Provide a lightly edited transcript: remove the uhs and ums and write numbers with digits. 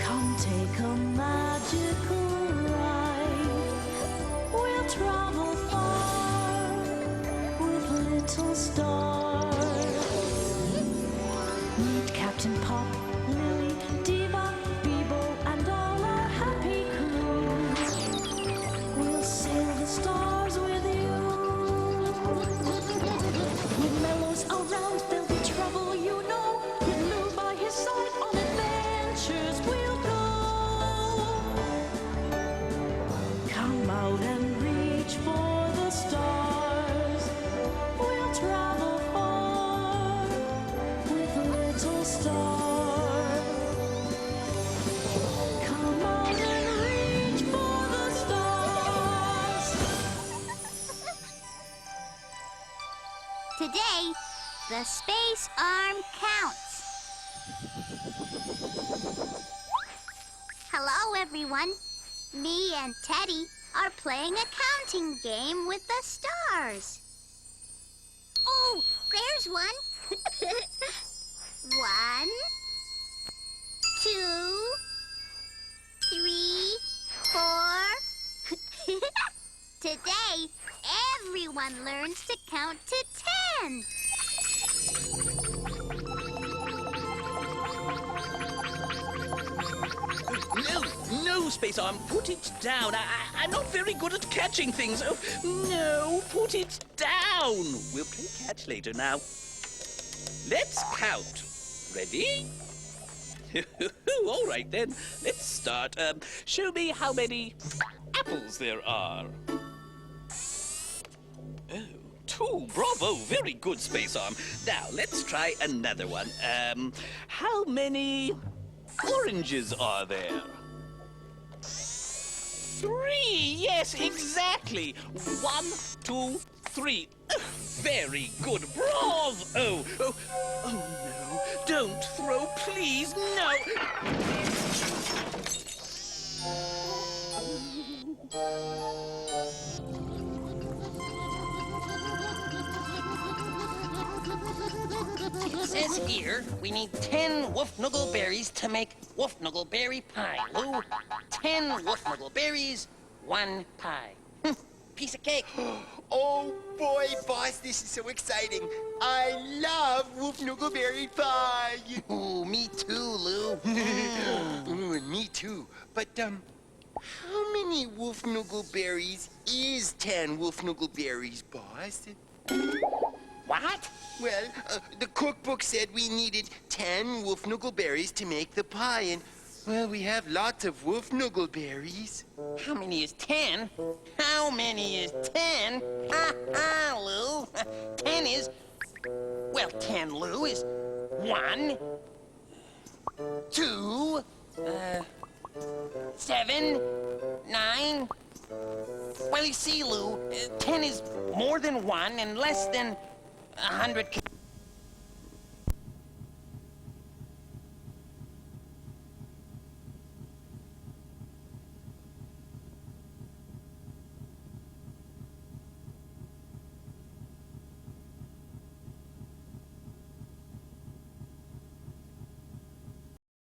Come take a magical ride. We'll travel far with little stars. Meet Captain Pop, Lily, Diva, Bebo, and all our happy crew. We'll sail the stars with you. With mellows around, there'll be trouble, you know. With Lou by his side, on adventures we'll go. Come out and reach for the stars. We'll travel far with little stars. Come out and reach for the stars. Today, the space arm counts. Hello, everyone. Me and Teddy are playing a counting game with the stars. Oh, there's one. 1, 2, 3, 4. Today, everyone learns to count to 10. No, Space Arm, put it down. I'm not very good at catching things. Oh, no, put it down. We'll play catch later now. Let's count. Ready? All right, then. Let's start. Show me how many apples there are. Oh, 2. Bravo. Very good, Space Arm. Now, let's try another one. How many oranges are there? 3. Yes, exactly. 1, 2, 3. Very good. Bravo. Oh, no. Don't throw, please. No. It says here we need 10 Wolfnuggle berries to make Wolfnuggle berry pie. Lou, 10 Wolfnuggle berries, 1 pie. Piece of cake. Oh boy, boss, this is so exciting. I love Wolfnuggleberry pie. Ooh, me too, Lou. Ooh, and me too. But, how many Wolfnuggleberries is 10 Wolfnuggleberries, boss? What? Well, the cookbook said we needed 10 Wolfnuggleberries to make the pie, and, well, we have lots of Wolfnuggleberries. How many is 10? How many is 10? Ha, Lou. 10 is... Well, 10, Lou, is 1, 2, 7, 9... Well, you see, Lou, 10 is more than 1 and less than 100...